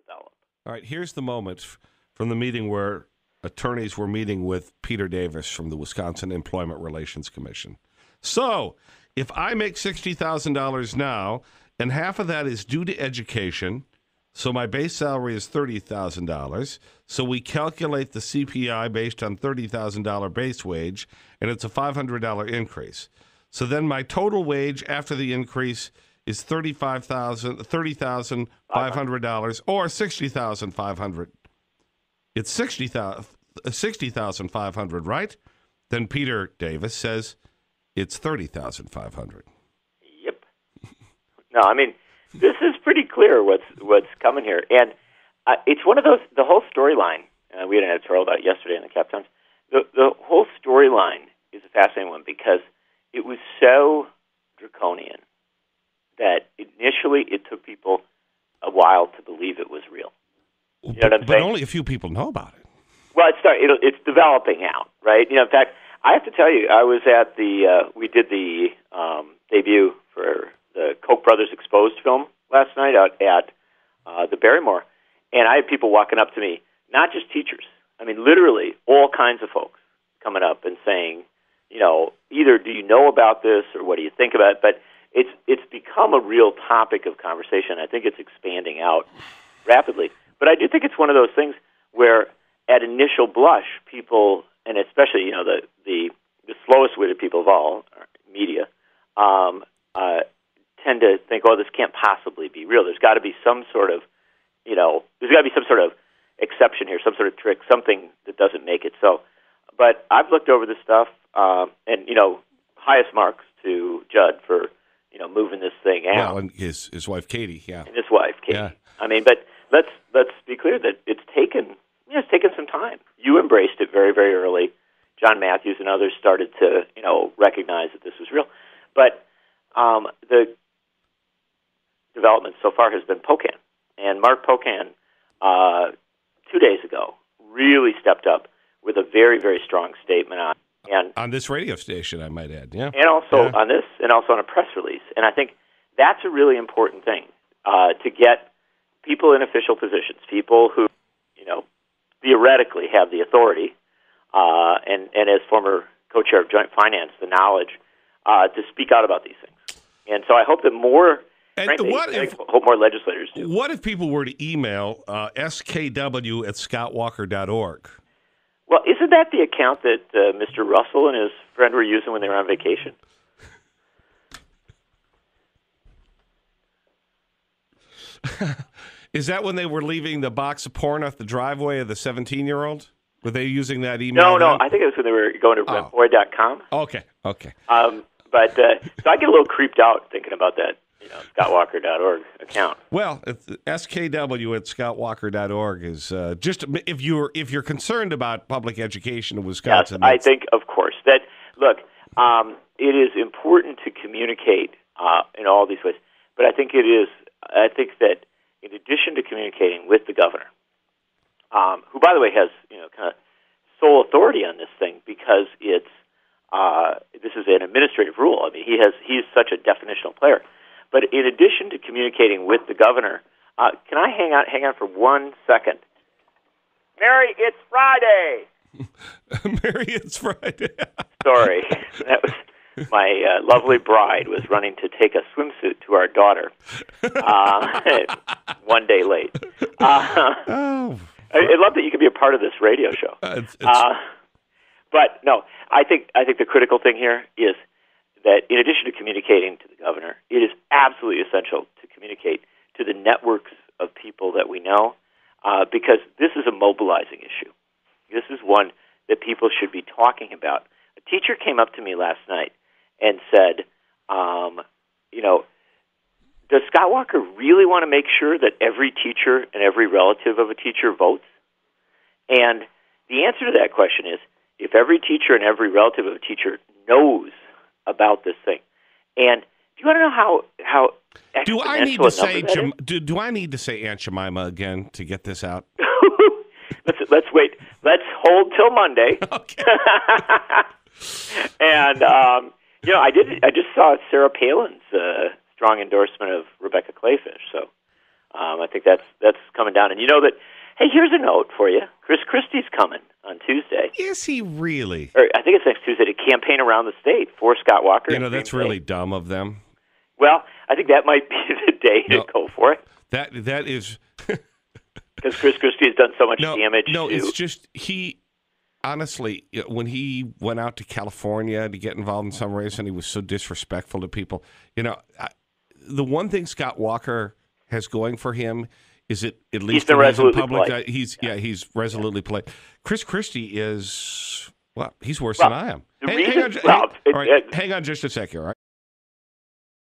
develop. All right, here's the moment from the meeting where attorneys were meeting with Peter Davis from the Wisconsin Employment Relations Commission. So, if I make $60,000 now, and half of that is due to education, so my base salary is $30,000, so we calculate the CPI based on $30,000 base wage, and it's a $500 increase. So then my total wage after the increase is $30,500 or $60,500. It's $60,500, right? Then Peter Davis says it's $30,500. Yep. No, I mean, this is pretty clear what's coming here, and it's one of those. The whole storyline we had an editorial about it yesterday in the Cap Times. The whole storyline is a fascinating one because it was so draconian that initially it took people a while to believe it was real. You know what I'm saying? But only a few people know about it. Well, it's developing out, right? You know, in fact, I have to tell you, I was at we did the debut for the Koch brothers Exposed film last night out at the Barrymore, and I had people walking up to me, not just teachers. I mean, literally all kinds of folks coming up and saying, you know, either do you know about this or what do you think about it? But it's become a real topic of conversation. I think it's expanding out rapidly. But I do think it's one of those things where, at initial blush, people, and especially, you know, the slowest-witted people of all, media, tend to think, oh, this can't possibly be real. There's got to be some sort of, you know, there's got to be some sort of exception here, some sort of trick, something that doesn't make it so. But I've looked over this stuff, and, you know, highest marks to Judd for, you know, moving this thing out. Well, and his wife, Katie, yeah. And his wife, Katie. Yeah. I mean, but let's be clear that it's taken some time. You embraced it very, very early. John Matthews and others started to, you know, recognize that this was real. But the development so far has been Pocan. And Mark Pocan, 2 days ago, really stepped up with a very, very strong statement on this radio station, I might add, yeah. And also on this, and also on a press release. And I think that's a really important thing, to get people in official positions, people who, you know, theoretically have the authority, and as former co-chair of Joint Finance, the knowledge, to speak out about these things. And so I hope that more, frankly, I hope more legislators do. What if people were to email skw@scottwalker.org? Well, isn't that the account that Mr. Russell and his friend were using when they were on vacation? Is that when they were leaving the box of porn off the driveway of the 17-year-old? Were they using that email? No, I think it was when they were going to rentboy.com. Okay. But so I get a little creeped out thinking about that, you know, scottwalker.org account. Well, skw@scottwalker.org is just if you're concerned about public education in Wisconsin. Yes, I think, of course, that look, it is important to communicate in all these ways. But I think that in addition to communicating with the governor, who, by the way, has, you know, kind of sole authority on this thing because it's this is an administrative rule. I mean, he's such a definitional player. But in addition to communicating with the governor, can I hang on for 1 second? Mary, it's Friday. Mary, it's Friday. Sorry, that was my lovely bride was running to take a swimsuit to our daughter 1 day late. I love that you can be a part of this radio show. But no, I think the critical thing here is that in addition to communicating to the governor, it is absolutely essential to communicate to the networks of people that we know, because this is a mobilizing issue. This is one that people should be talking about. A teacher came up to me last night and said, you know, does Scott Walker really want to make sure that every teacher and every relative of a teacher votes? And the answer to that question is, if every teacher and every relative of a teacher knows about this thing. And do you want to know how do I need to say do I need to say Aunt Jemima again to get this out? Let's wait. Let's hold till Monday. Okay. And you know, I just saw Sarah Palin's strong endorsement of Rebecca Clayfish. So I think that's coming down. And you know that, hey, here's a note for you. Chris Christie's coming on Tuesday. Is he really? Or I think it's next Tuesday to campaign around the state for Scott Walker. You know, that's really dumb of them. Well, I think that might be the day to go for it. That is... Because Chris Christie has done so much damage. No, it's just honestly, when he went out to California to get involved in some race and he was so disrespectful to people, you know, the one thing Scott Walker has going for him is that at least in public, he's resolutely polite. Chris Christie is, well, he's worse than I am. Hang on just a second, all right?